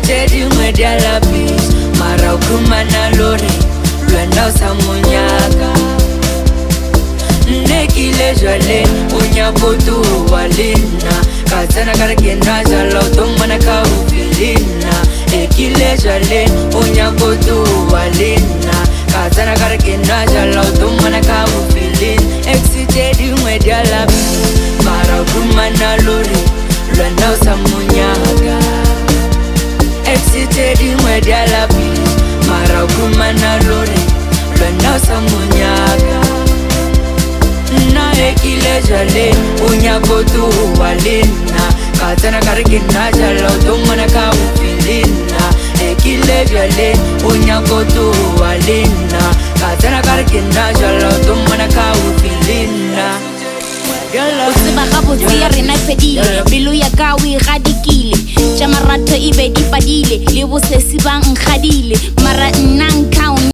Excited media lapis Mara ukumana lori Lwenda usamunyaka Nekile jwale Unyakotu walina Kazana karakena jala utomana kaufilina Ekile jwale Unyakotu walina Kazana karakena jala utomana kaufilina Excited media lapis Mara ukumana lori Lwenda usamunyaka Excited media lapis Mara ukumana lori Lwenda usamunyaka Na ekile jale Unyakotu walina Katana karikina jala utomana kaufilina Ekile jale Unyakotu walina Katana karikina jala utomana kaufilina Usiba kabutsi rena fedile Bilu ya kawi radikile Chamarato ibe dipadile Libu sesi ba nkadile Mara nanka